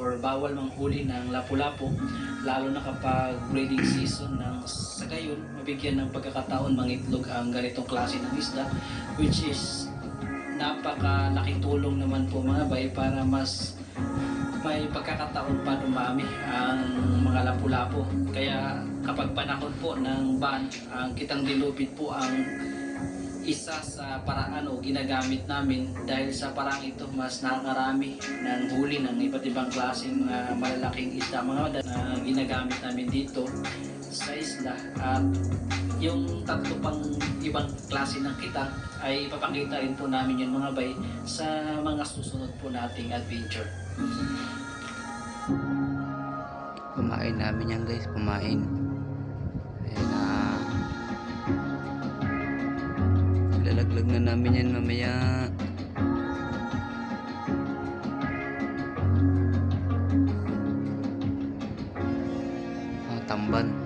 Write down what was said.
or bawal manghuli ng lapu-lapu, lalo na kapag breeding season ng sa gayon, mabigyan ng pagkakataon mangitlog ang ganitong klase ng isda, which is napakalaking tulong naman po mga bay para mas may pagkakataon pa dumami ang mga lapu-lapu. Kaya kapag panahon po ng ban, ang kitang dilupit po ang isa sa paraan o ginagamit namin. Dahil sa parang ito mas nakakarami ng huli ng iba't ibang klaseng malalaking isda mga na ginagamit namin dito sa isla. At yung tatlo pang ibang klase ng kitang ay ipapakita rin po namin yun mga bay sa mga susunod po nating adventure. Kumain namin yan guys, kumain. Ayan na, lalaglag na namin yan mamaya. Tamban.